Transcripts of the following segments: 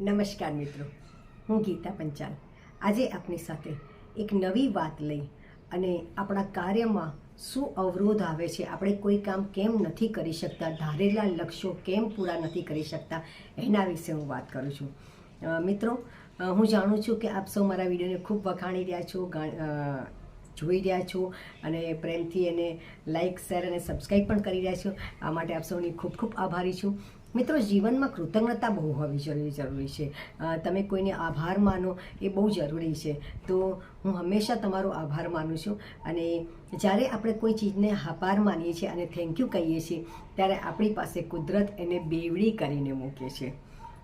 નમસ્કાર મિત્રો, હું ગીતા પંચાલ આજે આપની સાથે એક નવી વાત લઈ અને આપણા કાર્યમાં શું અવરોધ આવે છે, આપણે કોઈ કામ કેમ નથી કરી શકતા, ધારેલા લક્ષ્યો કેમ પૂરા નથી કરી શકતા, એના વિશે હું વાત કરું છું. મિત્રો, હું જાણું છું કે આપ સૌ મારા વિડીયોને ખૂબ વખાણી રહ્યા છો, જોઈ રહ્યા છો અને પ્રેમથી એને લાઇક, શેર અને સબસ્ક્રાઈબ પણ કરી રહ્યા છો. આ માટે આપ સૌની ખૂબ ખૂબ આભારી છું. મિત્રો, જીવનમાં કૃતજ્ઞતા બહુ હોવી જરૂરી છે. તમે કોઈને આભાર માનો એ બહુ જરૂરી છે. તો હું હંમેશા તમારો આભાર માનું છું અને જ્યારે આપણે કોઈ ચીજને આભાર માનીએ છીએ અને થેન્ક યુ કહીએ છીએ ત્યારે આપણી પાસે કુદરત એને બેવડી કરીને મૂકે છે.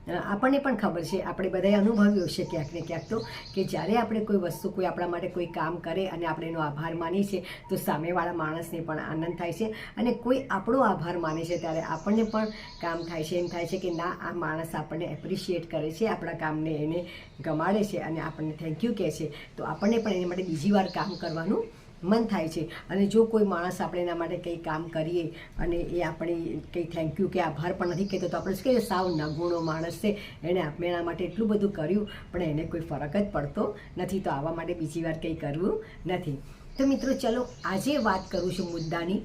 આપણને પણ ખબર છે, આપણે બધાએ અનુભવ્યું હશે ક્યાંક ને ક્યાંક તો, કે જ્યારે આપણે કોઈ વસ્તુ, કોઈ આપણા માટે કોઈ કામ કરે અને આપણે એનો આભાર માનીએ છીએ તો સામેવાળા માણસને પણ આનંદ થાય છે અને કોઈ આપણો આભાર માને છે ત્યારે આપણને પણ કામ થાય છે, એમ થાય છે કે ના, આ માણસ આપણને એપ્રિશિએટ કરે છે, આપણા કામને એને ગમાડે છે અને આપણને થેન્ક યુ કહે છે, તો આપણને પણ એના માટે બીજી વાર કામ કરવાનું મન થાય છે. અને જો કોઈ માણસ આપણે એના માટે કંઈ કામ કરીએ અને એ આપણી કંઈ થેન્ક યુ કે આભાર પણ નથી કહેતો, તો આપણે શું કહીએ, સાવ નગુણો માણસ છે, એણે આપણે એના માટે એટલું બધું કર્યું પણ એને કોઈ ફરક જ પડતો નથી, તો આવા માટે બીજી વાર કંઈ કરવું નથી. તો મિત્રો, ચલો આજે વાત કરું છું મુદ્દાની.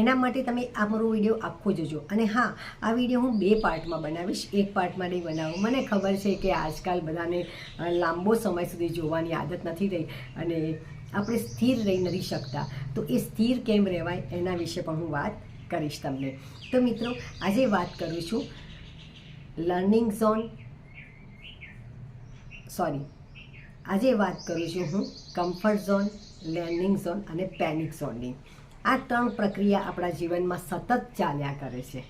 એના માટે તમે આ મારો વિડીયો આખો જોજો. અને હા, આ વિડીયો હું 2 પાર્ટમાં બનાવીશ, એક પાર્ટમાં નહીં બનાવું. મને ખબર છે કે આજકાલ બધાને લાંબો સમય સુધી જોવાની આદત નથી રહી અને આપણે સ્થિર રહી નથી શકતા, તો એ સ્થિર કેમ રહેવાય એના વિશે પણ હું વાત કરીશ તમને. તો મિત્રો, આજે વાત કરું છું આજે વાત કરું છું હું કમ્ફર્ટ ઝોન, લર્નિંગ ઝોન અને પેનિક ઝોનની. આ 3 પ્રક્રિયા આપણા જીવનમાં સતત ચાલ્યા કરે છે,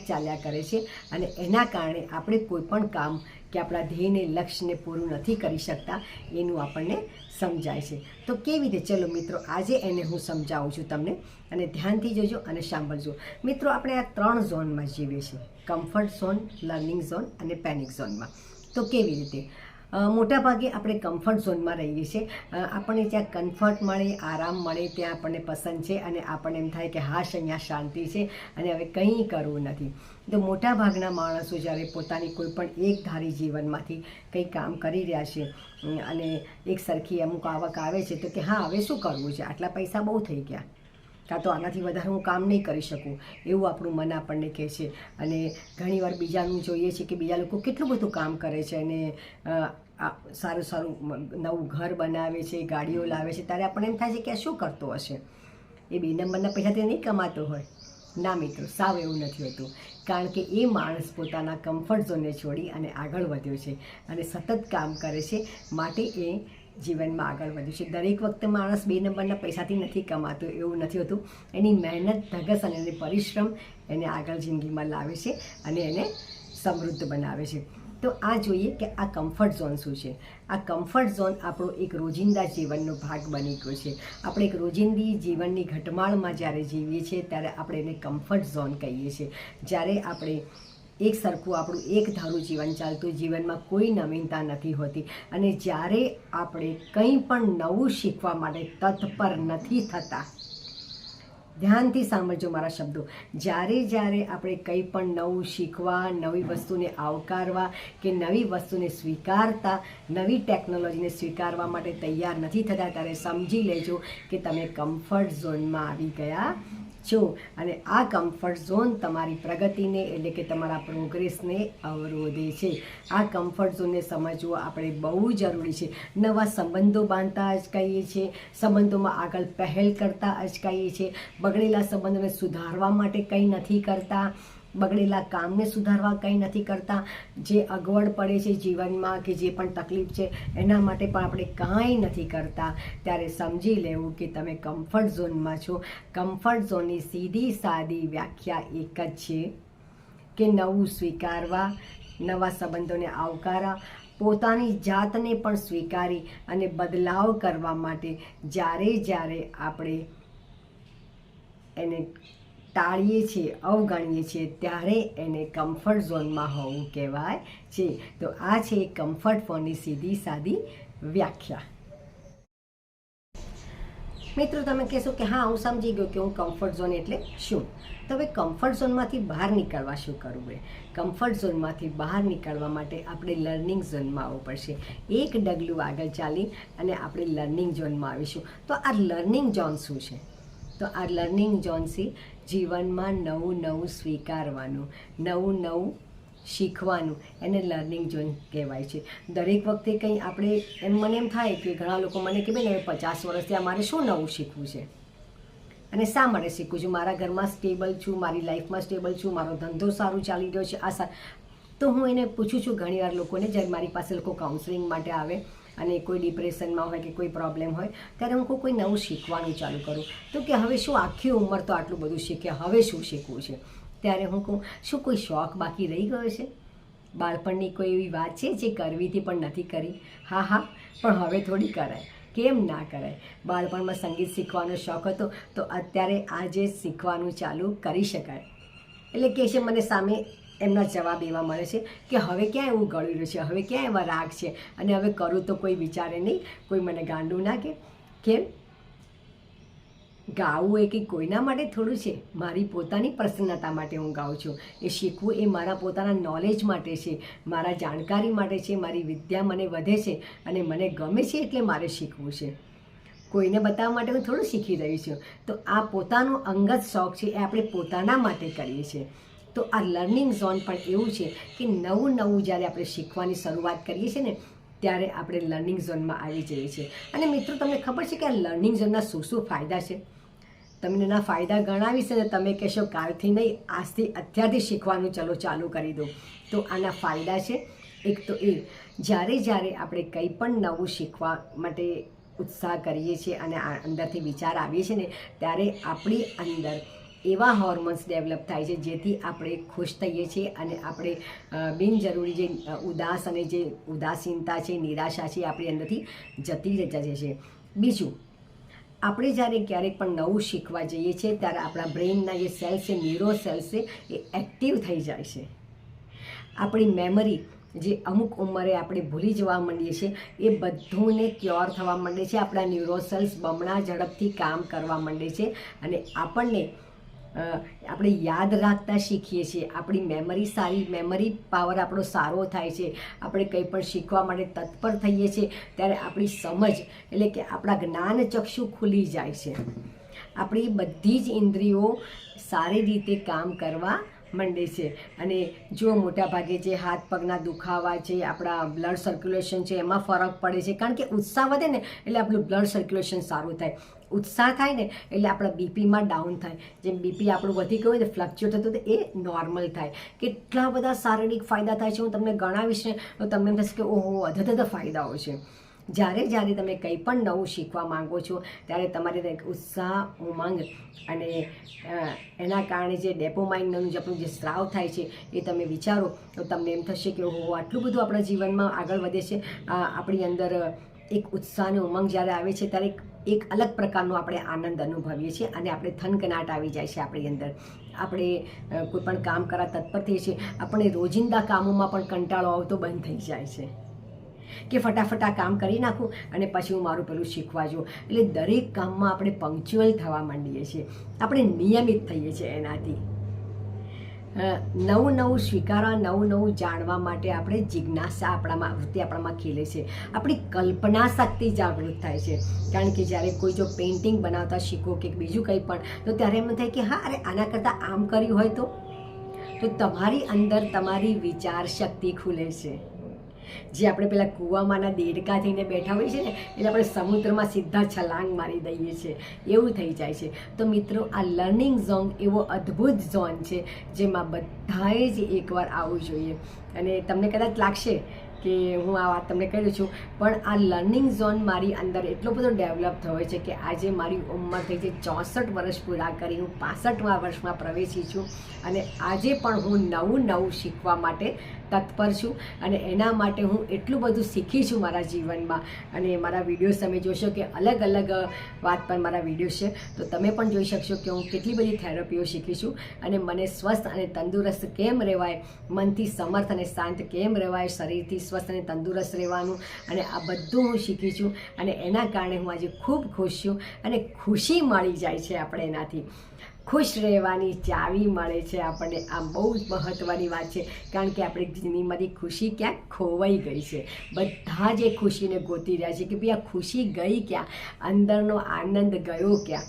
ચાલ્યા કરે છે અને એના કારણે આપણે કોઈ પણ કામ કે આપણા ધ્યેયને, લક્ષ્યને પૂરું નથી કરી શકતા એનું આપણને સમજાય છે. તો કેવી રીતે? ચલો મિત્રો, આજે એને હું સમજાવું છું તમને અને ધ્યાનથી જોજો અને સાંભળજો. મિત્રો, આપણે આ 3 ઝોનમાં જીવીએ છીએ, કમ્ફર્ટ ઝોન, લર્નિંગ ઝોન અને પેનિક ઝોનમાં. તો કેવી રીતે? મોટાભાગે આપણે કમ્ફર્ટ ઝોનમાં રહીએ છીએ. આપણને ત્યાં કમ્ફર્ટ મળે, આરામ મળે, ત્યાં આપણને પસંદ છે અને આપણને એમ થાય કે હાશ, અહીંયા શાંતિ છે અને હવે કંઈ કરવું નથી. તો મોટાભાગના માણસો જ્યારે પોતાની કોઈ પણ એક ધારી જીવનમાંથી કંઈ કામ કરી રહ્યા છે અને એક સરખી અમુક આવક આવે છે તો કે હા, હવે શું કરવું છે, આટલા પૈસા બહુ થઈ ગયા, કાં તો આનાથી વધારે હું કામ નહીં કરી શકું, એવું આપણું મન આપણને કહે છે. અને ઘણીવાર બીજાનું જોઈએ છે કે બીજા લોકો કેટલું બધું કામ કરે છે અને સારું નવું ઘર બનાવે છે, ગાડીઓ લાવે છે, ત્યારે આપણને એમ થાય છે કે આ શું કરતો હશે, એ 2 નંબરના પૈસાથી નહીં કમાતો હોય. ના મિત્રો, સાવ એવું નથી હોતું. કારણ કે એ માણસ પોતાના કમ્ફર્ટ ઝોનને છોડી અને આગળ વધ્યો છે અને સતત કામ કરે છે, માટે એ જીવનમાં આગળ વધ્યું છે. દરેક વખતે માણસ 2 નંબરના પૈસાથી નથી કમાતો, એવું નથી હોતું. એની મહેનત, ધગસ અને એની પરિશ્રમ એને આગળ જિંદગીમાં લાવે છે અને એને સમૃદ્ધ બનાવે છે. તો આ જોઈએ કે આ કમ્ફર્ટ ઝોન શું છે. આ કમ્ફર્ટ ઝોન આપણો એક રોજિંદા જીવનનો ભાગ બની ગયો છે. આપણે એક રોજિંદી જીવનની ઘટમાળમાં જ્યારે જીવીએ છીએ ત્યારે આપણે એને કમ્ફર્ટ ઝોન કહીએ છીએ. જ્યારે આપણે એક સરખું આપણું એક ધારું જીવન ચાલતું, જીવનમાં કોઈ નવીનતા નથી હોતી અને જ્યારે આપણે કંઈ પણ નવું શીખવા માટે તત્પર નથી થતા, ધ્યાનથી સાંભળજો મારા શબ્દો, જ્યારે આપણે કંઈ પણ નવું શીખવા, નવી વસ્તુને આવકારવા કે નવી વસ્તુને સ્વીકારતા, નવી ટેકનોલોજીને સ્વીકારવા માટે તૈયાર નથી થતા, ત્યારે સમજી લેજો કે તમે કમ્ફર્ટ ઝોનમાં આવી ગયા છો અને આ કમ્ફર્ટ ઝોન તમારી પ્રગતિને, એટલે કે તમારા પ્રોગ્રેસને અવરોધે છે. આ કમ્ફર્ટ ઝોનને સમજવો આપણે બહુ જરૂરી છે. નવા સંબંધો બાંધતા અચકાઈએ છીએ, સંબંધોમાં આગળ પહેલ કરતા અચકાઈએ છીએ, બગડેલા સંબંધોને સુધારવા માટે કંઈ નથી કરતા, બગડેલા કામને સુધારવા કંઈ નથી કરતા, જે અગવડ પડે છે જીવનમાં કે જે પણ તકલીફ છે એના માટે પણ આપણે કાંઈ નથી કરતા, ત્યારે સમજી લેવું કે તમે કમ્ફર્ટ ઝોનમાં છો. કમ્ફર્ટ ઝોનની સીધી સાદી વ્યાખ્યા એક જ છે કે નવું સ્વીકારવા, નવા સંબંધોને આવકારવા, પોતાની જાતને પણ સ્વીકારી અને બદલાવ કરવા માટે જ્યારે આપણે એને ટાળીએ છીએ, અવગણીએ છીએ, ત્યારે એને કમ્ફર્ટ ઝોનમાં હોવું કહેવાય છે. તો આ છે કમ્ફર્ટ ઝોનની સીધી સાદી વ્યાખ્યા. મિત્રો તમે કહેશો કે હા હું સમજી ગયો કે હું કમ્ફર્ટ ઝોન એટલે શું. તો હવે કમ્ફર્ટ ઝોનમાંથી બહાર નીકળવા શું કરવું? કમ્ફર્ટ ઝોનમાંથી બહાર નીકળવા માટે આપણે લર્નિંગ ઝોનમાં આવવું પડશે. એક ડગલું આગળ ચાલી અને આપણે લર્નિંગ ઝોનમાં આવીશું. તો આ લર્નિંગ ઝોન શું છે? તો આ લર્નિંગ ઝોનથી જીવનમાં નવું નવું સ્વીકારવાનું, નવું નવું શીખવાનું, એને લર્નિંગ ઝોન કહેવાય છે. દરેક વખતે કંઈ આપણે મને એમ થાય કે ઘણા લોકો મને કે બેન હવે 50 વર્ષથી આ મારે શું નવું શીખવું છે અને શા માટે શીખવું છું? મારા ઘરમાં સ્ટેબલ છું, મારી લાઈફમાં સ્ટેબલ છું, મારો ધંધો સારું ચાલી રહ્યો છે. તો હું એને પૂછું છું ઘણીવાર લોકોને, જ્યારે મારી પાસે લોકો કાઉન્સેલિંગ માટે આવે અને કોઈ ડિપ્રેશનમાં હોય કે કોઈ પ્રોબ્લેમ હોય, ત્યારે હું કોઈ નવું શીખવાનું ચાલુ કરું. તો કે હવે શું આખી ઉંમર તો આટલું બધું શીખ્યા, હવે શું શીખવું છે? ત્યારે હું કહું, શું કોઈ શોખ બાકી રહી ગયો છે? બાળપણની કોઈ એવી વાત છે જે કરવી હતી પણ નથી કરી? હા, પણ હવે થોડી કરાય. કેમ ના કરાય? બાળપણમાં સંગીત શીખવાનો શોખ હતો તો અત્યારે આજે શીખવાનું ચાલુ કરી શકાય. એટલે કે છે મને સામે એમના જવાબ એવા મળે છે કે હવે ક્યાં એવું ગળી રહ્યું છે, હવે ક્યાં એવા રાગ છે, અને હવે કરું તો કોઈ વિચારે નહીં, કોઈ મને ગાંડું ના કે. કેમ? ગાવું એ કંઈ કોઈના માટે થોડું છે. મારી પોતાની પ્રસન્નતા માટે હું ગાઉં છું. એ શીખવું એ મારા પોતાના નોલેજ માટે છે, મારા જાણકારી માટે છે, મારી વિદ્યા મને વધે છે અને મને ગમે છે એટલે મારે શીખવું છે. કોઈને બતાવવા માટે હું થોડું શીખી રહી છું. તો આ પોતાનો અંગત શોખ છે, એ આપણે પોતાના માટે કરીએ છીએ. તો આ લર્નિંગ ઝોન પણ એવું છે કે નવું નવું જ્યારે આપણે શીખવાની શરૂઆત કરીએ છીએ ને, ત્યારે આપણે લર્નિંગ ઝોનમાં આવી જઈએ છીએ. અને મિત્રો તમને ખબર છે કે આ લર્નિંગ ઝોનના શું શું ફાયદા છે? તમને એના ફાયદા ગણાવીશ ને તમે કહેશો કાલથી નહીં, આજથી અત્યારથી શીખવાનું ચાલુ કરી દો. તો આના ફાયદા છે. એક તો એ, જ્યારે આપણે કંઈ પણ નવું શીખવા માટે ઉત્સાહ કરીએ છીએ અને અંદરથી વિચાર આવીએ છીએ ને, ત્યારે આપણી અંદર એવા હોર્મોન્સ ડેવલપ થાય છે જેથી આપણે ખુશ થઈએ છીએ અને આપણે બિનજરૂરી જે ઉદાસ અને જે ઉદાસીનતા છે, નિરાશા છે, આપણી અંદરથી જતી જાય છે. બીજું, આપણે જ્યારે ક્યારેક પણ નવું શીખવા જઈએ છીએ ત્યારે આપણા બ્રેઇનના જે સેલ્સ છે, ન્યુરો સેલ્સ છે, એ એક્ટિવ થઈ જાય છે. આપણી મેમરી જે અમુક ઉંમરે આપણે ભૂલી જવા માંડીએ છીએ, એ બધુંને ક્યોર થવા માંડે છે. આપણા ન્યુરો સેલ્સ બમણા ઝડપથી કામ કરવા માંડે છે અને આપણે યાદ રાખતા શીખીએ છીએ. આપણી મેમરી પાવર આપણો સારો થાય છે. આપણે કંઈ પણ શીખવા માટે તત્પર થઈએ છીએ ત્યારે આપણી સમજ એટલે કે આપણા જ્ઞાન ચક્ષુ ખુલી જાય છે. આપણી બધી જ ઇન્દ્રિયો સારી રીતે કામ કરવા માંડે છે. અને જો મોટાભાગે જે હાથ પગના દુખાવા છે, આપણા બ્લડ સર્ક્યુલેશન છે, એમાં ફરક પડે છે. કારણ કે ઉત્સાહ વધે ને એટલે આપણું બ્લડ સર્ક્યુલેશન સારું થાય. ઉત્સાહ થાય ને એટલે આપણા બીપીમાં ડાઉન થાય. જેમ બીપી આપણું વધી ગયું હોય ને, ફ્લક્ચ્યુએટ થતું, તો એ નોર્મલ થાય. કેટલા બધા શારીરિક ફાયદા થાય છે, હું તમને ગણાવીશ ને તો તમને એમ થશે કે ઓહો, અધધ ફાયદાઓ છે. જ્યારે તમે કંઈ પણ નવું શીખવા માંગો છો ત્યારે તમારે ઉત્સાહ, ઉમંગ અને એના કારણે જે ડોપામાઇનનું જે આપણું જે સ્રાવ થાય છે એ તમે વિચારો તો તમને એમ થશે કે ઓહો, આટલું બધું આપણા જીવનમાં આગળ વધે છે. આપણી અંદર એક ઉત્સાહ અને ઉમંગ જ્યારે આવે છે ત્યારે એક અલગ પ્રકારનો આપણે આનંદ અનુભવીએ છીએ અને આપણે થનગનાટ આવી જાય છે આપણી અંદર. આપણે કોઈ પણ કામ કરવા તત્પર થઈએ છીએ. આપણે રોજિંદા કામોમાં પણ કંટાળો આવતો બંધ થઈ જાય છે કે ફટાફટ આ કામ કરી નાખું અને પછી હું મારું પેલું શીખવા જાઉં. એટલે દરેક કામમાં આપણે પંક્ચ્યુઅલ થવા માંડીએ છીએ, આપણે નિયમિત થઈએ છીએ. એનાથી નવું સ્વીકારવા, નવું જાણવા માટે આપણે જિજ્ઞાસા આપણામાં ખીલે છે. આપણી કલ્પના શક્તિ જાગૃત થાય છે. કારણ કે જ્યારે કોઈ જો પેઇન્ટિંગ બનાવતા શીખો કે બીજું કંઈ પણ, તો ત્યારે એમ થાય કે હા, અરે આના કરતાં આમ કર્યું હોય તો તમારી અંદર તમારી વિચાર શક્તિ ખુલે છે. જે આપણે પેલા કૂવામાંના દેડકા થઈને બેઠા હોઈએ છીએ ને, એટલે આપણે સમુદ્રમાં સીધા છલાંગ મારી દઈએ છીએ, એવું થઈ જાય છે. તો મિત્રો, આ લર્નિંગ ઝોન એવો અદ્ભુત ઝોન છે જેમાં બધાએ જ એકવાર આવવું જોઈએ. અને તમને કદાચ લાગશે કે હું આ વાત તમને કહી છું, પણ આ લર્નિંગ ઝોન મારી અંદર એટલો બધો ડેવલપ થયો છે કે આજે મારી ઉંમર થઈ છે 64 વર્ષ પૂરા કરી, હું 65મા વર્ષમાં પ્રવેશી છું અને આજે પણ હું નવું શીખવા માટે તત્પર છું. અને એના માટે હું એટલું બધું શીખી છું મારા જીવનમાં. અને મારા વિડીયોઝ તમે જોશો કે અલગ વાત પર મારા વિડીયોઝ છે, તો તમે પણ જોઈ શકશો કે હું કેટલી બધી થેરપીઓ શીખી છું. અને મને સ્વસ્થ અને તંદુરસ્ત કેમ રહેવાય, મનથી સમર્થ અને શાંત કેમ રહેવાય, શરીરથી સ્વસ્થ અને તંદુરસ્ત રહેવાનું, અને આ બધું હું શીખી છું. અને એના કારણે હું આજે ખૂબ ખુશ છું, અને ખુશી મળી જાય છે આપણે એનાથી. ખુશ રહેવાની ચાવી મળે છે આપણને. આ બહુ જ મહત્ત્વની વાત છે, કારણ કે આપણી જિંદગીમાંથી ખુશી ક્યાંક ખોવાઈ ગઈ છે. બધા જ એ ખુશીને ગોતી રહ્યા છે કે ભાઈ આ ખુશી ગઈ ક્યાં, અંદરનો આનંદ ગયો ક્યાં.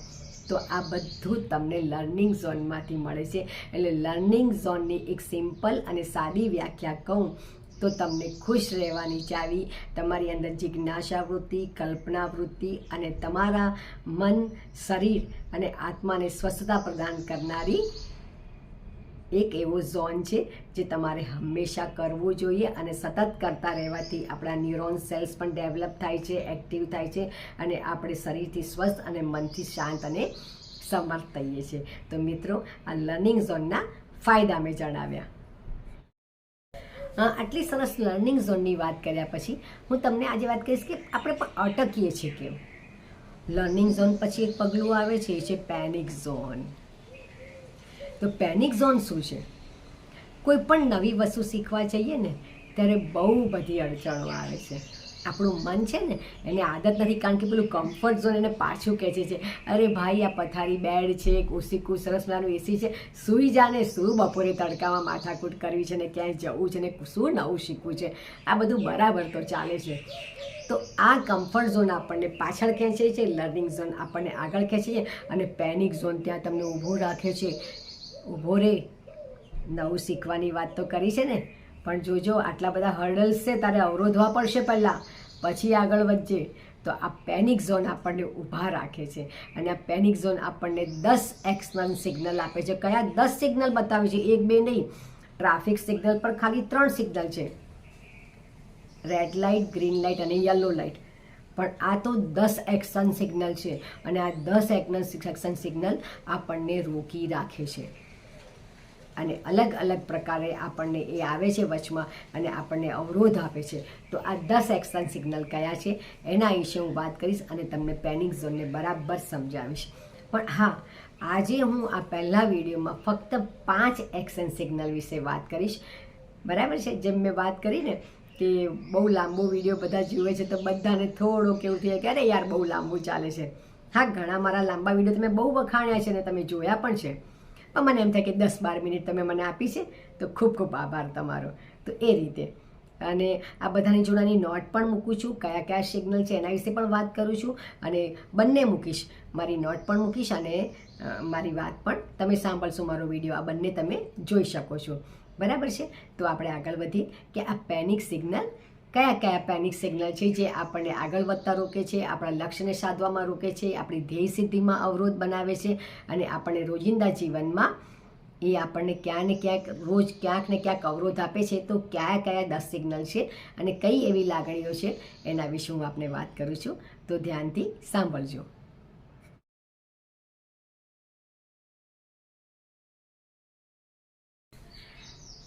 તો આ બધું તમને લર્નિંગ ઝોનમાંથી મળે છે. એટલે લર્નિંગ ઝોનની એક સિમ્પલ અને સાદી વ્યાખ્યા કહું તો તમને ખુશ રહેવાની ચાવી તમારી અંદર જિજ્ઞાસા વૃત્તિ, કલ્પના વૃત્તિ અને તમારા મન, શરીર અને આત્માને સ્વસ્થતા પ્રદાન કરનારી એક એવો ઝોન છે જે તમારે હંમેશા કરવું જોઈએ. અને સતત કરતા રહેવાથી આપણા ન્યુરોન સેલ્સ પણ ડેવલપ થાય છે, એક્ટિવ થાય છે, અને આપણે શરીરથી સ્વસ્થ અને મનથી શાંત અને સમર્થ થઈએ છીએ. તો મિત્રો, આ લર્નિંગ ઝોનના ફાયદા મેં જણાવ્યા. આટલી સરસ લર્નિંગ ઝોનની વાત કર્યા પછી હું તમને આજે વાત કરીશ કે આપણે પણ અટકીએ છીએ કેમ. લર્નિંગ ઝોન પછી એક પગલું આવે છે, એ છે પેનિક ઝોન. તો પેનિક ઝોન શું છે? કોઈ પણ નવી વસ્તુ શીખવા જઈએ ને ત્યારે બહુ બધી અડચણો આવે છે. આપણું મન છે ને એને આદત નથી, કારણ કે પેલું કમ્ફર્ટ ઝોન એને પાછું ખેંચે છે. અરે ભાઈ, આ પથારી બેડ છે, કુશીકું સરસ મજાનું એસી છે, સૂઈ જાને, શું બપોરે તડકામાં માથાકૂટ કરવી છે ને ક્યાંય જવું છે ને શું નવું શીખવું છે, આ બધું બરાબર તો ચાલે છે. તો આ કમ્ફર્ટ ઝોન આપણને પાછળ ખેંચે છે, લર્નિંગ ઝોન આપણને આગળ ખેંચે છે, અને પેનિક ઝોન ત્યાં તમને ઊભો રાખે છે. ઊભો રે, નવું શીખવાની વાત તો કરી છે ને, પણ જોજો આટલા બધા હર્ડલ્સ છે, તારે અવરોધવા પડશે પહેલાં, પછી આગળ વધજે. તો આ પેનિક ઝોન આપણને ઊભા રાખે છે. અને આ પેનિક ઝોન આપણને 10 એક્શન સિગ્નલ આપે છે. કયા 10 સિગ્નલ બતાવે છે? 1 2 નહીં. ટ્રાફિક સિગ્નલ પર ખાલી 3 સિગ્નલ છે, રેડ લાઇટ, ગ્રીન લાઇટ અને યલો લાઇટ. પણ આ તો 10 એક્શન સિગ્નલ છે, અને આ 10 એક્શન સિગ્નલ આપણને રોકી રાખે છે. અને અલગ અલગ પ્રકારે આપણને એ આવે છે વચમાં, અને આપણને અવરોધ આપે છે. તો આ 10 એક્શન સિગ્નલ કયા છે એના વિશે હું વાત કરીશ, અને તમને પેનિક ઝોનને બરાબર સમજાવીશ. પણ હા, આજે હું આ પહેલા વિડીયોમાં ફક્ત 5 એક્શન સિગ્નલ વિશે વાત કરીશ. બરાબર છે? જેમ મેં વાત કરી ને કે બહુ લાંબો વિડીયો બધા જુએ છે તો બધાને થોડુંક એવું થાય કે અરે યાર બહુ લાંબુ ચાલે છે. હા, ઘણા મારા લાંબા વિડીયો તમે બહુ વખાણ્યા છે ને તમે જોયા પણ છે, પણ મને એમ થાય કે 10-12 મિનિટ તમે મને આપી છે તો ખૂબ ખૂબ આભાર તમારો. તો એ રીતે, અને આ બધાની જોડાની નોટ પણ મૂકું છું, કયા કયા સિગ્નલ છે એના વિશે પણ વાત કરું છું, અને બંને મૂકીશ, મારી નોટ પણ મૂકીશ અને મારી વાત પણ તમે સાંભળશો. મારો વિડીયો આ બંને તમે જોઈ શકો છો. બરાબર છે? તો આપણે આગળ વધીએ કે આ પેનિક સિગ્નલ કયા કયા પેનિક સિગ્નલ છે જે આપણને આગળ વધતા રોકે છે, આપણા લક્ષ્યને સાધવામાં રોકે છે, આપણી ધ્યેય સિદ્ધિમાં અવરોધ બનાવે છે, અને આપણને રોજિંદા જીવનમાં એ આપણને ક્યાં ને ક્યાંક રોજ ક્યાંક ને ક્યાંક અવરોધ આપે છે. તો કયા કયા 10 સિગ્નલ છે અને કઈ એવી લાગણીઓ છે એના વિશે હું આપને વાત કરું છું. તો ધ્યાનથી સાંભળજો.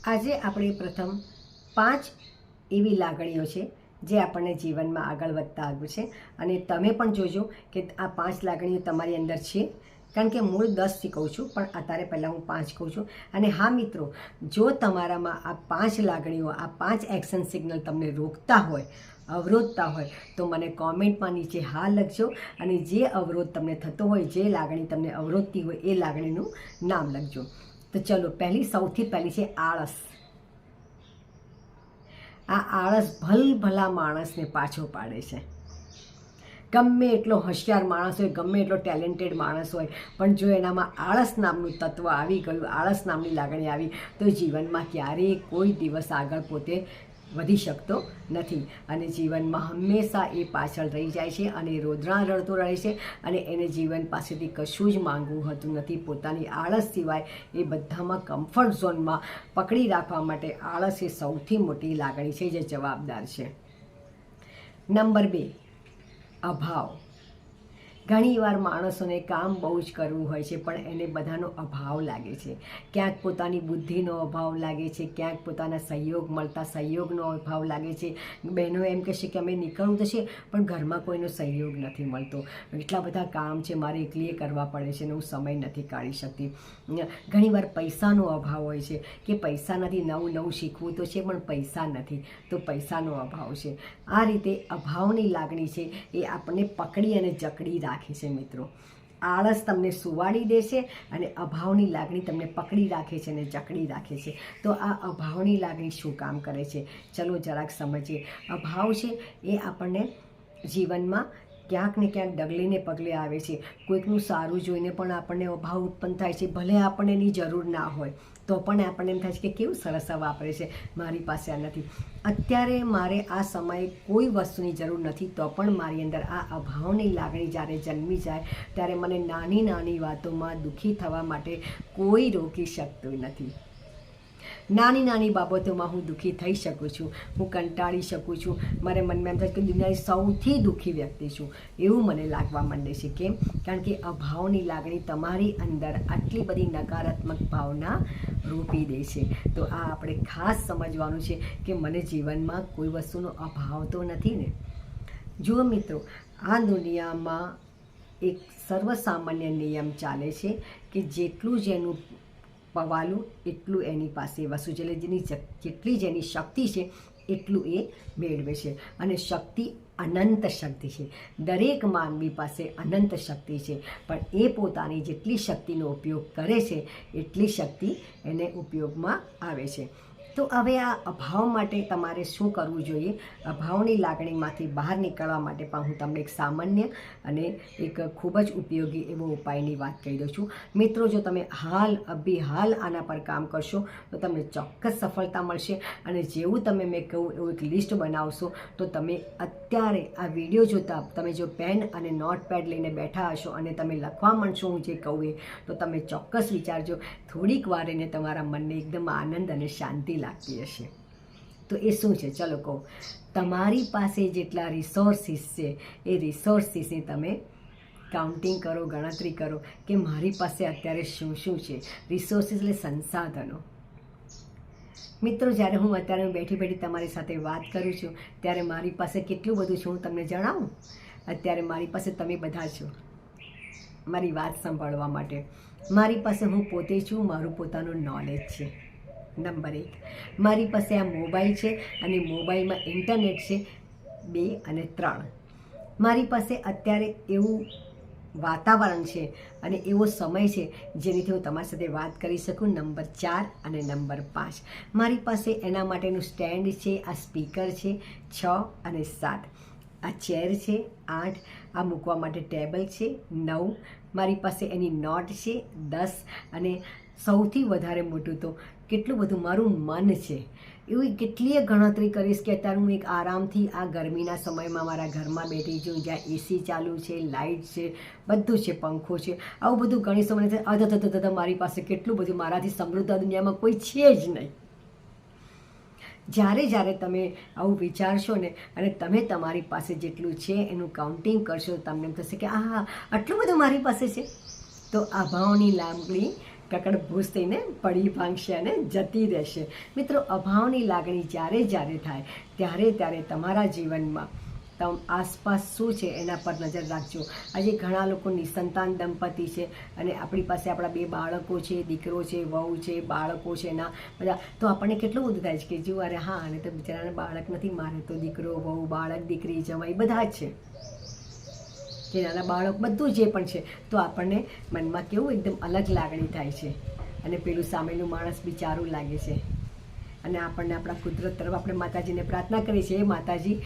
આજે આપણે પ્રથમ 5 એવી લાગણીઓ છે જે આપણને જીવનમાં આગળ વધતા આવ્યું છે, અને તમે પણ જોજો કે આ 5 લાગણીઓ તમારી અંદર છે, કારણ કે મૂળ 10 શીખવું છું, પણ અત્યારે પહેલાં હું 5 કહું છું. અને હા મિત્રો, જો તમારામાં આ 5 લાગણીઓ, આ 5 એક્શન સિગ્નલ તમને રોકતા હોય, અવરોધતા હોય, તો મને કોમેન્ટમાં નીચે હા લખજો, અને જે અવરોધ તમને થતો હોય, જે લાગણી તમને અવરોધતી હોય એ લાગણીનું નામ લખજો. તો ચલો, સૌથી પહેલી છે આળસ. આ આળસ ભલભલા માણસને પાછો પાડે છે. ગમે એટલો હોશિયાર માણસ હોય, ગમે એટલો ટેલેન્ટેડ માણસ હોય, પણ જો એનામાં આળસ નામનું તત્વ આવી ગયું, આળસ નામની લાગણી આવી, તો જીવનમાં ક્યારેય કોઈ દિવસ આગળ પોતે વધી શકતો નથી, અને જીવનમાં હંમેશા એ પાછળ રહી જાય છે, અને રોદણા રડતો રહે છે, અને એને જીવન પાસેથી કશું જ માંગવું હોતું નથી. પોતાની આળસ સિવાય એ બધામાં કમ્ફર્ટ ઝોનમાં પકડી રાખવા માટે આળસ એ સૌથી મોટી લાગણી છે જે જવાબદાર છે. નંબર 2, અભાવ. ઘણીવાર માણસોને કામ બહુ જ કરવું હોય છે, પણ એને બધાનો અભાવ લાગે છે. ક્યાંક પોતાની બુદ્ધિનો અભાવ લાગે છે, ક્યાંક પોતાના સહયોગનો અભાવ લાગે છે. બહેનો એમ કહેશે કે અમે નીકળવું તો છે, પણ ઘરમાં કોઈનો સહયોગ નથી મળતો, એટલા બધા કામ છે, મારે એકલીએ કરવા પડે છે અને હું સમય નથી કાઢી શકતી. ઘણીવાર પૈસાનો અભાવ હોય છે કે પૈસા નથી, નવું શીખવું તો છે પણ પૈસા નથી, તો પૈસાનો અભાવ છે. આ રીતે અભાવની લાગણી છે એ આપણને પકડી અને જકડી રાખે છે. મિત્રો, આળસ તમને સુવાડી દે છે અને અભાવની લાગણી તમને પકડી રાખે છે અને જકડી રાખે છે. તો આ અભાવની લાગણી શું કામ કરે છે, ચલો જરાક સમજીએ. અભાવ છે એ આપણને જીવનમાં ક્યાંક ને ક્યાંક ડગલે પગલે આવે છે. કોઈકનું સારું જોઈને પણ આપણને અભાવ ઉત્પન્ન થાય છે. ભલે આપણને એની જરૂર ના હોય તો પણ આપણને એમ થાય છે કે કેવું સરસ વાપરે છે, મારી પાસે આ નથી, અત્યારે મારે આ સમયે કોઈ વસ્તુની જરૂર નથી, તો પણ મારી અંદર આ અભાવની લાગણી જ્યારે જન્મી જાય ત્યારે મને નાની નાની વાતોમાં દુઃખી થવા માટે કોઈ રોકી શકતું નથી. નાની નાની બાબતોમાં હું દુઃખી થઈ શકું છું, હું કંટાળી શકું છું, મારે મનમાં એમ થાય કે દુનિયાની સૌથી દુઃખી વ્યક્તિ છું એવું મને લાગવા માંડે છે. કેમ? કારણ કે અભાવની લાગણી તમારી અંદર આટલી બધી નકારાત્મક ભાવના રોપી દે છે. તો આ આપણે ખાસ સમજવાનું છે કે મને જીવનમાં કોઈ વસ્તુનો અભાવ તો નથી ને. જુઓ મિત્રો, આ દુનિયામાં એક સર્વસામાન્ય નિયમ ચાલે છે કે જેટલું જેનું પવાલું એટલું એની પાસે વસ્તુ છે, એટલે જેટલી જેની શક્તિ છે એટલું એ મેળવે છે. અને શક્તિ અનંત શક્તિ છે, દરેક માનવી પાસે અનંત શક્તિ છે, પણ એ પોતાની જેટલી શક્તિનો ઉપયોગ કરે છે એટલી શક્તિ એને ઉપયોગમાં આવે છે. તો હવે આ અભાવ માટે તમારે શું કરવું જોઈએ? અભાવની લાગણીમાંથી બહાર નીકળવા માટે પણ હું તમને એક સામાન્ય અને એક ખૂબ જ ઉપયોગી એવો ઉપાયની વાત કહી દઉં છું. મિત્રો, જો તમે હાલ આના પર કામ કરશો તો તમને ચોક્કસ સફળતા મળશે. અને જેવું તમે મેં કહું એવું એક લિસ્ટ બનાવશો તો તમે અત્યારે આ વિડીયો જોતા તમે જો પેન અને નોટપેડ લઈને બેઠા હશો અને તમે લખવા માંડશો હું જે કહું એ, તો તમે ચોક્કસ વિચારજો, થોડીક વાર એને તમારા મનને એકદમ આનંદ અને શાંતિ લાગતી હશે. તો એ શું છે? ચલો કહું. તમારી પાસે જેટલા રિસોર્સિસ છે એ રિસોર્સિસની તમે કાઉન્ટિંગ કરો, ગણતરી કરો કે મારી પાસે અત્યારે શું શું છે. રિસોર્સિસ એટલે સંસાધનો. મિત્રો, જ્યારે હું અત્યારે બેઠી તમારી સાથે વાત કરું છું ત્યારે મારી પાસે કેટલું બધું છે હું તમને જણાવું. અત્યારે મારી પાસે તમે બધા છો મારી વાત સાંભળવા માટે. મારી પાસે હું પોતે છું, મારું પોતાનું નોલેજ છે. નંબર 1, મારી પાસે આ મોબાઈલ છે અને મોબાઈલમાં ઇન્ટરનેટ છે 2 અને 3. મારી પાસે અત્યારે એવું વાતાવરણ છે અને એવો સમય છે જેનાથી હું તમારી સાથે વાત કરી શકું. નંબર 4 અને નંબર 5. મારી પાસે એના માટેનું સ્ટેન્ડ છે, આ સ્પીકર છે 6 અને 7. આ ચેર છે 8. આ મૂકવા માટે ટેબલ છે 9. મારી પાસે એની નોટ છે 10. અને સૌથી વધારે મોટું તો કેટલું બધું મારું મન છે. એવી કેટલીય ગણતરી કરીશ કે અત્યારે હું એક આરામથી આ ગરમીના સમયમાં મારા ઘરમાં બેઠી છું, જ્યાં એસી ચાલુ છે, લાઇટ છે, બધું છે, પંખો છે, આવું બધું ગણી સમય મારી પાસે કેટલું બધું, મારાથી સમૃદ્ધ દુનિયામાં કોઈ છે જ નહીં. જ્યારે તમે આવું વિચારશો ને અને તમે તમારી પાસે જેટલું છે એનું કાઉન્ટિંગ કરશો તમને એમ થશે કે આહા, આટલું બધું મારી પાસે છે. તો અભાવની લાગણી કકડભૂસ થઈને પડી ભાંગશે અને જતી રહેશે. મિત્રો, અભાવની લાગણી જ્યારે થાય ત્યારે તમારા જીવનમાં આસપાસ શું છે એના પર નજર રાખજો. આજે ઘણા લોકો નિસંતાન દંપતી છે અને આપણી પાસે આપણા 2 બાળકો છે, દીકરો છે, વહુ છે, બાળકો છે એના બધા, તો આપણને કેટલું બધું થાય છે કે જો અરે હા, અને તો બિચારાને બાળક નથી, મારે તો દીકરો, વહુ, બાળક, દીકરી, જમાઈ બધા જ છે, કે નાના બાળક બધું જે પણ છે. તો આપણને મનમાં કેવું એકદમ અલગ લાગણી થાય છે અને પેલું સામેનું માણસ બિચારું લાગે છે. અને આપણને આપણા કુદરત તરફ આપણે માતાજીને પ્રાર્થના કરીએ છીએ, માતાજી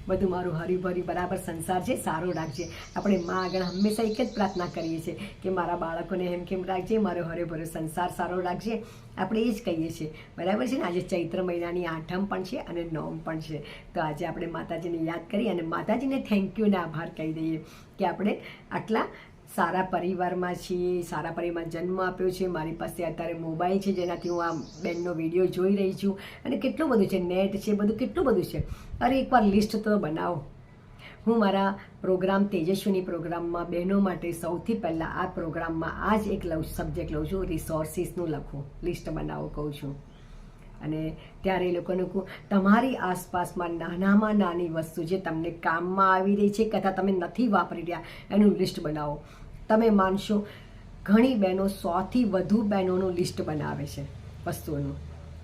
બધું મારું હરીભરી બરાબર સંસાર છે સારો રાખજે. આપણે મા આગળ હંમેશા એક જ પ્રાર્થના કરીએ છીએ કે મારા બાળકોને કેમ રાખજે, મારો હરેભરો સંસાર સારો રાખજે. આપણે એ જ કહીએ છીએ, બરાબર છે ને. આજે ચૈત્ર મહિનાની 8મ પણ છે અને 9મ પણ છે. તો આજે આપણે માતાજીને યાદ કરી અને માતાજીને થેન્ક યુ અને આભાર કહી દઈએ કે આપણે આટલા સારા પરિવારમાં છીએ, સારા પરિવારમાં જન્મ આપ્યો છે. મારી પાસે અત્યારે મોબાઈલ છે જેનાથી હું આ બેનનો વિડીયો જોઈ રહી છું અને કેટલું બધું છે, નેટ છે, બધું કેટલું બધું છે. અરે એકવાર લિસ્ટ તો બનાવો. હું મારા પ્રોગ્રામ તેજસ્વીની પ્રોગ્રામમાં બહેનો માટે સૌથી પહેલાં આ પ્રોગ્રામમાં આ જ એક સબ્જેક્ટ લઉં છું, રિસોર્સિસનું લખું, લિસ્ટ બનાવો કહું છું. અને ત્યારે એ લોકોને કહું તમારી આસપાસમાં નાનામાં નાની વસ્તુ જે તમને કામમાં આવી રહી છે કથા તમે નથી વાપરી રહ્યા એનું લિસ્ટ બનાવો. તમે માનશો ઘણી બહેનો 100થી વધુ બહેનોનું લિસ્ટ બનાવે છે વસ્તુઓનું.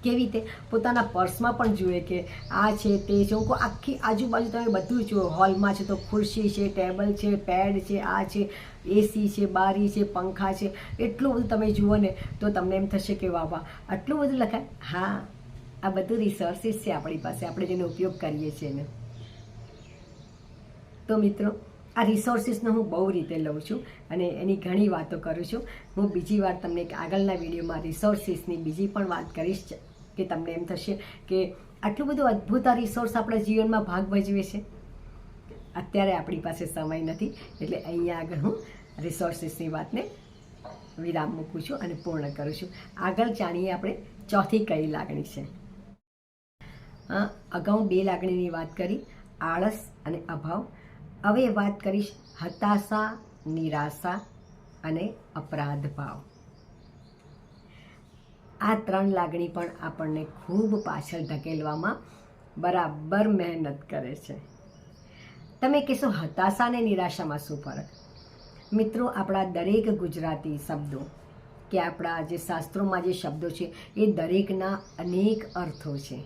કેવી રીતે? પોતાના પર્સમાં પણ જુએ કે આ છે તે છે. હું કહું આખી આજુબાજુ તમે બધું જુઓ. હોલમાં છે તો ખુરશી છે, ટેબલ છે, પેડ છે, આ છે, એસી છે, બારી છે, પંખા છે, એટલું બધું તમે જુઓ ને તો તમને એમ થશે કે વાહ વાહ આટલું બધું લખાય. હા, આ બધું રિસોર્સિસ છે આપણી પાસે, આપણે જેનો ઉપયોગ કરીએ છીએ ને. તો મિત્રો, આ રિસોર્સિસનો હું બહુ રીતે લઉં છું અને એની ઘણી વાતો કરું છું. હું બીજી વાર તમને એક આગળના વિડીયોમાં રિસોર્સિસની બીજી પણ વાત કરીશ કે તમને એમ થશે કે આટલું બધું અદ્ભુત આ રિસોર્સ આપણા જીવનમાં ભાગ ભજવે છે. અત્યારે આપણી પાસે સમય નથી એટલે અહીંયા આગળ હું રિસોર્સિસની વાતને વિરામ મૂકું છું અને પૂર્ણ કરું છું. આગળ જાણીએ આપણે ચોથી કઈ લાગણી છે. અગાઉ 2 લાગણીની વાત કરી, આળસ અને અભાવ. હવે વાત કરીશ હતાશા, નિરાશા અને અપરાધ ભાવ. આ 3 લાગણી પણ આપણને ખૂબ પાછળ ધકેલવામાં બરાબર મહેનત કરે છે. તમે કહેશો હતાશા અને નિરાશામાં શું ફરક? મિત્રો, આપણા દરેક ગુજરાતી શબ્દો કે આપણા જે શાસ્ત્રોમાં જે શબ્દો છે એ દરેકના અનેક અર્થો છે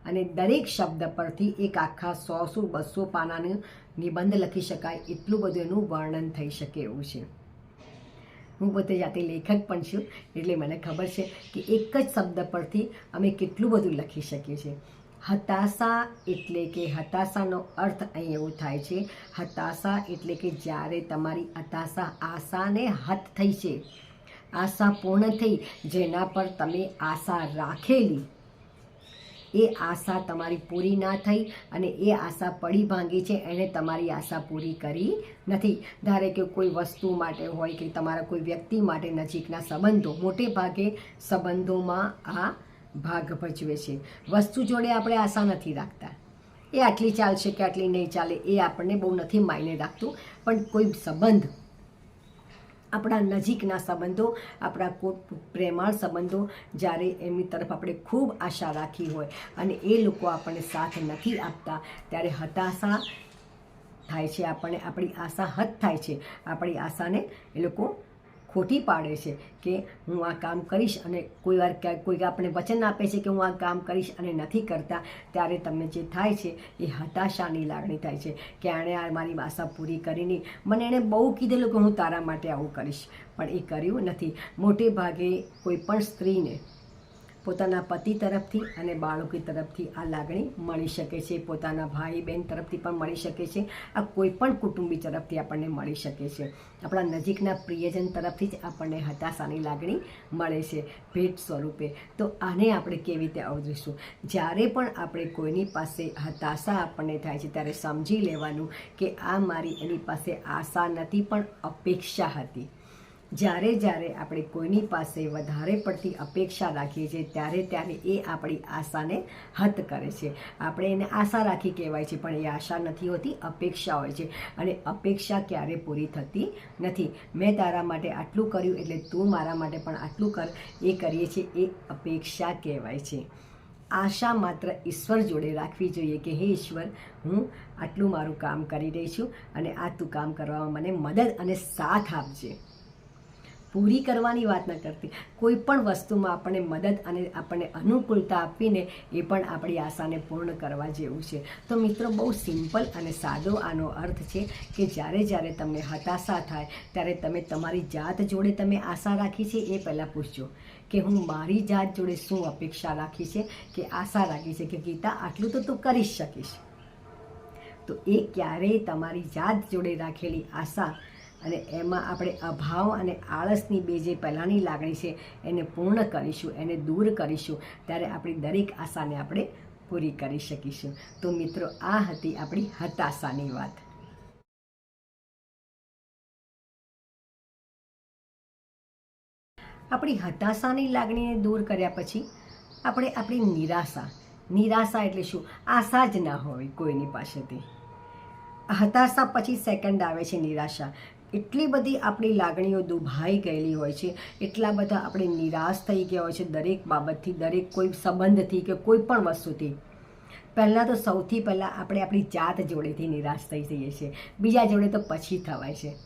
અને દરેક શબ્દ પરથી એક આખા 100-200 પાનાનું નિબંધ લખી શકાય એટલું બધું એનું વર્ણન થઈ શકે એવું છે. હું પોતે જાતે લેખક પણ છું એટલે મને ખબર છે કે એક જ શબ્દ પરથી અમે કેટલું બધું લખી શકીએ છીએ. હતાશા એટલે કે હતાશાનો અર્થ અહીં એવું થાય છે, હતાશા એટલે કે જ્યારે તમારી હતાશા આશાને હત થઈ છે, આશા પૂર્ણ થઈ, જેના પર તમે આશા રાખેલી એ આશા તમારી પૂરી ના થઈ અને એ આશા પડી ભાંગી છે, એણે તમારી આશા પૂરી કરી નથી. ધારે કે કોઈ વસ્તુ માટે હોય કે તમારા કોઈ વ્યક્તિ માટે, નજીકના સંબંધો, મોટે ભાગે સંબંધોમાં આ ભાગ ભજવે છે. વસ્તુ જોડે આપણે આશા નથી રાખતા, એ આટલી ચાલશે કે આટલી નહીં ચાલે એ આપણને બહુ નથી માયને રાખતું. પણ કોઈ સંબંધ, આપણા નજીકના સંબંધો, આપણા પ્રેમાળ સંબંધો, જ્યારે એમની તરફ આપણે ખૂબ આશા રાખી હોય અને એ લોકો આપણને સાથ નથી આપતા ત્યારે હતાશા થાય છે. આપણને આપણી આશા હત થાય છે, આપણી આશાને એ લોકો ખોટી પાડે છે કે હું આ કામ કરીશ અને કોઈ વાર કોઈ આપણે વચન આપે છે કે હું આ કામ કરીશ અને નથી કરતા ત્યારે તમને જે થાય છે એ હતાશાની લાગણી થાય છે કે આણે આ મારી આશા પૂરી કરી નહીં, મને એણે બહુ કીધેલું કે હું તારા માટે આવું કરીશ પણ એ કર્યું નથી. મોટે ભાગે કોઈ પણ સ્ત્રીને પોતાના પતિ તરફથી અને બાળકો તરફથી આ લાગણી મળી શકે છે, પોતાના ભાઈ બહેન તરફથી પણ મળી શકે છે, આ કોઈ પણ કુટુંબી તરફથી આપણને મળી શકે છે. આપણા નજીકના પ્રિયજન તરફથી જ આપણને હતાશાની લાગણી મળે છે ભેટ સ્વરૂપે. તો આને આપણે કેવી રીતે અવગણીશું? જ્યારે પણ આપણે કોઈની પાસે હતાશા આપણને થાય છે ત્યારે સમજી લેવાનું કે આ મારી એની પાસે આશા નથી પણ અપેક્ષા હતી. જ્યારે જ્યારે આપણે કોઈની પાસે વધારે પડતી અપેક્ષા રાખીએ છીએ ત્યારે એ આપણી આશાને હત કરે છે. આપણે એને આશા રાખી કહેવાય છે પણ એ આશા નથી હોતી, અપેક્ષા હોય છે અને અપેક્ષા ક્યારે પૂરી થતી નથી. મેં તારા માટે આટલું કર્યું એટલે તું મારા માટે પણ આટલું કર, એ કરીએ છીએ એ અપેક્ષા કહેવાય છે. આશા માત્ર ઈશ્વર જોડે રાખવી જોઈએ કે હે ઈશ્વર, હું આટલું મારું કામ કરી રહી છું અને આ તું કામ કરવામાં મને મદદ અને સાથ આપજે. પૂરી કરવાની વાત ન કરતી, કોઈ પણ વસ્તુમાં આપણને મદદ અને આપણને અનુકૂળતા આપીને એ પણ આપણી આશાને પૂર્ણ કરવા જેવું છે. તો મિત્રો, બહુ સિમ્પલ અને સાદો આનો અર્થ છે કે જ્યારે જ્યારે તમને હતાશા થાય ત્યારે તમે તમારી જાત જોડે તમે આશા રાખી છે એ પહેલાં પૂછજો કે હું મારી જાત જોડે શું અપેક્ષા રાખી છે કે આશા રાખી છે કે ગીતા આટલું તો તું કરી શકીશ. તો એ ક્યારેય તમારી જાત જોડે રાખેલી આશા અને એમાં આપણે અભાવ અને આળસની બે જે પહેલાંની લાગણી છે એને પૂર્ણ કરીશું, એને દૂર કરીશું ત્યારે આપણી દરેક આશાને આપણે પૂરી કરી શકીશું. તો મિત્રો, આ હતી આપણી હતાશાની વાત. આપણી હતાશાની લાગણીને દૂર કર્યા પછી આપણે આપણી નિરાશા એટલે શું? આશા જ ના હોય કોઈની પાસેથી. હતાશા પછી સેકન્ડ આવે છે નિરાશા. એટલી બધી આપણી લાગણીઓ દુભાઈ ગયેલી હોય છે, એટલા બધા આપણે નિરાશ થઈ ગયા હોય છે દરેક બાબતથી, દરેક કોઈ સંબંધથી કે કોઈ પણ વસ્તુથી. પહેલાં તો સૌથી પહેલાં આપણે આપણી જાત જોડેથી નિરાશ થઈ જઈએ છીએ, બીજા જોડે તો પછી થવાય છે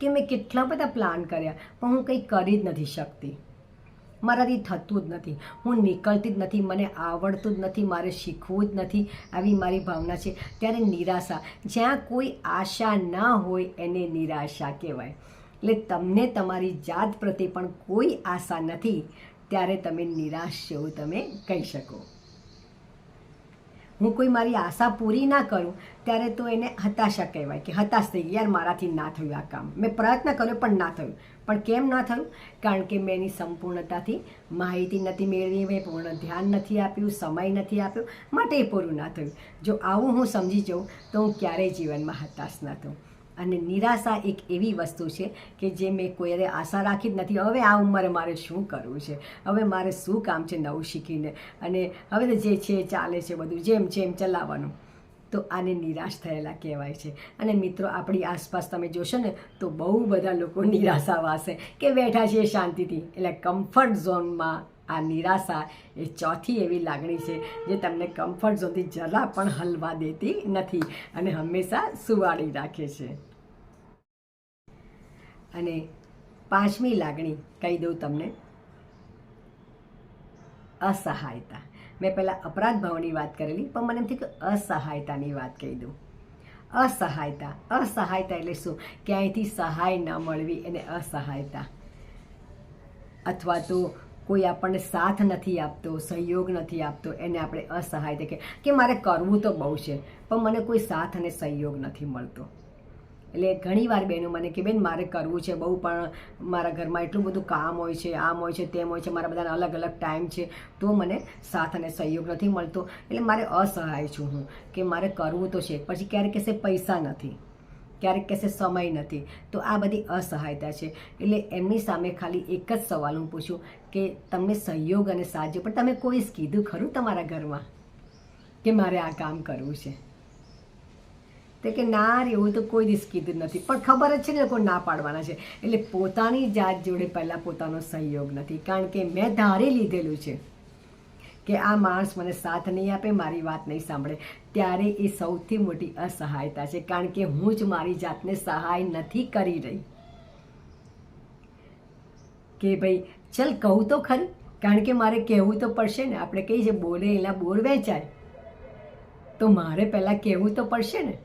કે મેં કેટલા બધા પ્લાન કર્યા પણ હું કંઈ કરી જ નથી શકતી, મારાથી થતું જ નથી, હું નીકળતી જ નથી, મને આવડતું જ નથી, મારે શીખવું જ નથી, આવી મારી ભાવના છે. ત્યારે નિરાશા, જ્યાં કોઈ આશા ના હોય એને નિરાશા કહેવાય. એટલે તમને તમારી જાત પ્રત્યે પણ કોઈ આશા નથી ત્યારે તમે નિરાશ જેવું તમે કહી શકો. હું કોઈ મારી આશા પૂરી ના કરું ત્યારે તો એને હતાશા કહેવાય કે હતાશ થઈ ગઈ, યાર મારાથી ના થયું આ કામ, મેં પ્રયત્ન કર્યો પણ ના થયું. પણ કેમ ના થયું? કારણ કે મેં એની સંપૂર્ણતાથી માહિતી નથી મેળવી, મેં પૂર્ણ ધ્યાન નથી આપ્યું, સમય નથી આપ્યો, માટે એ પૂરું ના થયું. જો આવું હું સમજી જાઉં તો હું ક્યારેય જીવનમાં હતાશ ના થઉં. અને નિરાશા એક એવી વસ્તુ છે કે જે મેં કોઈને આશા રાખી જ નથી. હવે આ ઉંમરે મારે શું કરવું છે, હવે મારે શું કામ છે નવું શીખીને, અને હવે તો જે છે ચાલે છે બધું જેમ છે એમ ચલાવવાનું. તો આને નિરાશ થયેલા કહેવાય છે. અને મિત્રો, આપણી આસપાસ તમે જોશો ને તો બહુ બધા લોકો નિરાશાવાસ કે બેઠા છે શાંતિથી. એટલે કમ્ફર્ટ ઝોનમાં આ નિરાશા એ ચોથી એવી લાગણી છે જે તમને કમ્ફર્ટ ઝોનથી જરા પણ હલવા દેતી નથી અને હંમેશા સુવાડી રાખે છે. અને પાંચમી લાગણી કહી દઉં તમને, અસહાયતા. મેં પહેલાં અપરાધ ભાવની વાત કરેલી, પણ મને એમ થયું કે અસહાયતાની વાત કહી દઉં. અસહાયતા, અસહાયતા એટલે શું? ક્યાંયથી સહાય ન મળવી એને અસહાયતા. અથવા તો કોઈ આપણને સાથ નથી આપતો, સહયોગ નથી આપતો, એને આપણે અસહાયતા કે મારે કરવું તો બહુ છે પણ મને કોઈ સાથ અને સહયોગ નથી મળતો. એટલે ઘણીવાર બહેનો મને કે બેન મારે કરવું છે બહુ, પણ મારા ઘરમાં એટલું બધું કામ હોય છે, આમ હોય છે, તેમ હોય છે, મારા બધાના અલગ અલગ ટાઈમ છે, તો મને સાથ અને સહયોગ નથી મળતો. એટલે મારે અસહાય છું હું કે મારે કરવું તો છે, પછી ક્યારેક કહેશે પૈસા નથી, ક્યારેક કહેશે સમય નથી. તો આ બધી અસહાયતા છે. એટલે એમની સામે ખાલી એક જ સવાલ હું પૂછું કે તમને સહયોગ અને સાથ, પણ તમે કોઈ કીધું ખરું તમારા ઘરમાં કે મારે આ કામ કરવું છે? તો કે ના રે, એવું તો કોઈ દિવસ કીધું નથી, પણ ખબર જ છે ને લોકો ના પાડવાના છે. એટલે પોતાની જાત જોડે પહેલાં પોતાનો સહયોગ નથી, કારણ કે મેં ધારી લીધેલું છે કે આ માણસ મને સાથ નહીં આપે, મારી વાત નહીં સાંભળે, ત્યારે એ સૌથી મોટી અસહાયતા છે. કારણ કે હું જ મારી જાતને સહાય નથી કરી રહી કે ભાઈ ચલ કહું તો ખરી, કારણ કે મારે કહેવું તો પડશે ને. આપણે કહીએ છીએ બોલે એના બોર વેચાય, તો મારે પહેલાં કહેવું તો પડશે ને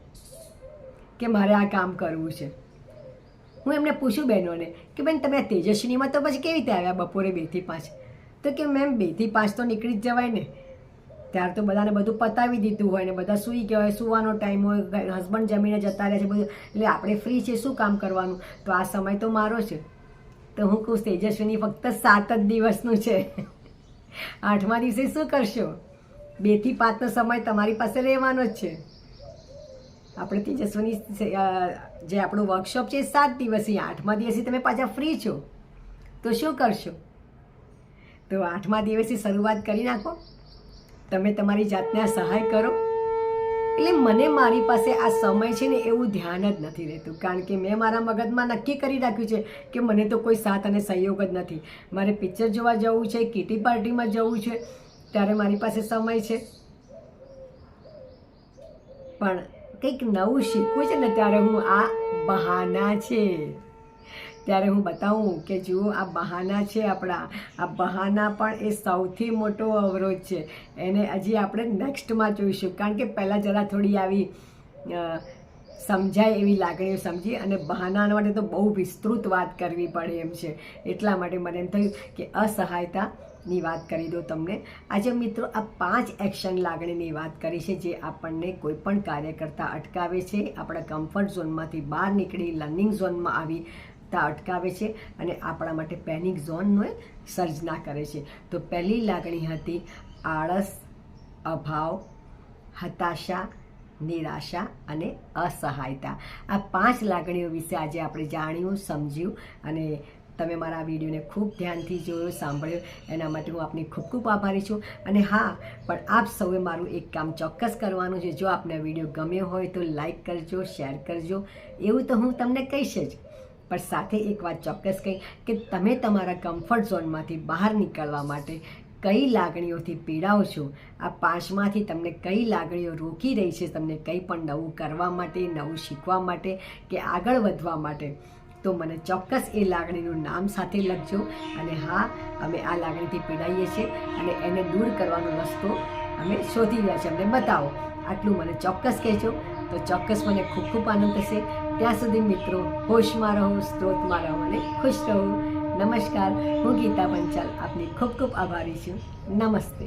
કે મારે આ કામ કરવું છે. હું એમને પૂછું બહેનોને કે બેન તમે આ તેજસ્વીનીમાં તો પછી કેવી રીતે આવ્યા બપોરે 2 થી 5? તો કે મેમ 2 થી 5 તો નીકળી જ જવાય ને, ત્યાર તો બધાને બધું પતાવી દીધું હોય ને બધા સૂઈ ગયા હોય, સૂવાનો ટાઈમ હોય, હસબન્ડ જમીને જતા રહે છે બધું, એટલે આપણે ફ્રી છે, શું કામ કરવાનું? તો આ સમય તો મારો છે. તો હું કહું તેજસ્વીની ફક્ત 7 જ દિવસનું છે, 8મા દિવસે શું કરશો? 2 થી 5નો સમય તમારી પાસે રહેવાનો જ છે. આપણે તેજસ્વીની જે આપણું વર્કશોપ છે 7 દિવસીય, 8મા દિવસે તમે પાછા ફ્રી છો, તો શું કરશો? તો 8મા દિવસથી શરૂઆત કરી નાખો, તમે તમારી જાતને આ સહાય કરો. એટલે મને મારી પાસે આ સમય છે ને એવું ધ્યાન જ નથી રહેતું, કારણ કે મેં મારા મગજમાં નક્કી કરી રાખ્યું છે કે મને તો કોઈ સાથ અને સહયોગ જ નથી. મારે પિક્ચર જોવા જવું છે, કીટી પાર્ટીમાં જવું છે, ત્યારે મારી પાસે સમય છે, પણ કંઈક નવું શીખવું છે ને ત્યારે હું આ બહાના છે, ત્યારે હું બતાવું કે જુઓ આ બહાના છે આપણા. આ બહાના પણ એ સૌથી મોટો અવરોધ છે. એને હજી આપણે નેક્સ્ટમાં જોઈશું, કારણ કે પહેલાં જરા થોડી આવી સમજાય એવી લાગણીઓ સમજી, અને બહાના માટે તો બહુ વિસ્તૃત વાત કરવી પડે એમ છે. એટલા માટે મને એમ થયું કે અસહાયતાની વાત કરી દો તમને. આજે મિત્રો આ 5 એક્શન લાગણીની વાત કરી છે જે આપણને કોઈ પણ કાર્ય કરતાં અટકાવે છે, આપણા કમ્ફર્ટ ઝોનમાંથી બહાર નીકળી લર્નિંગ ઝોનમાં આવી અટકાવે છે અને આપણા માટે પેનિક ઝોનનો સર્જના કરે છે. તો પહેલી લાગણી હતી આળસ, અભાવ, હતાશા, નિરાશા અને અસહાયતા. આ 5 લાગણીઓ વિશે આજે આપણે જાણ્યું, સમજ્યું અને તમે મારા વિડીયોને ખૂબ ધ્યાનથી જોયો, સાંભળ્યો, એના માટે હું આપની ખૂબ ખૂબ આભારી છું. અને હા, પણ આપ સૌએ મારું એક કામ ચોક્કસ કરવાનું છે. જો આપને વિડીયો ગમ્યો હોય તો લાઈક કરજો, શેર કરજો. એવું તો હું તમને કહીશ જ, પણ સાથે એક વાત ચોક્કસ કહી કે તમે તમારા કમ્ફર્ટ ઝોનમાંથી બહાર નીકળવા માટે કઈ લાગણીઓથી પીડાઓ છો, આ 5માંથી તમને કઈ લાગણીઓ રોકી રહી છે તમને કંઈ પણ નવું કરવા માટે, નવું શીખવા માટે કે આગળ વધવા માટે, તો મને ચોક્કસ એ લાગણીનું નામ સાથે લખજો. અને હા, અમે આ લાગણીથી પીડાઈએ છીએ અને એને દૂર કરવાનો રસ્તો અમે શોધી રહ્યા છીએ, અમને બતાવો. આટલું મને ચોક્કસ કહેજો તો ચોક્કસ મને ખૂબ ખૂબ આનંદ થશે. ત્યાં સુધી મિત્રો, હોશમાં રહો, સ્ત્રોતમાં રહો અને ખુશ રહો. નમસ્કાર, હું ગીતા પંચાલ આપની ખૂબ ખૂબ આભારી છું. નમસ્તે.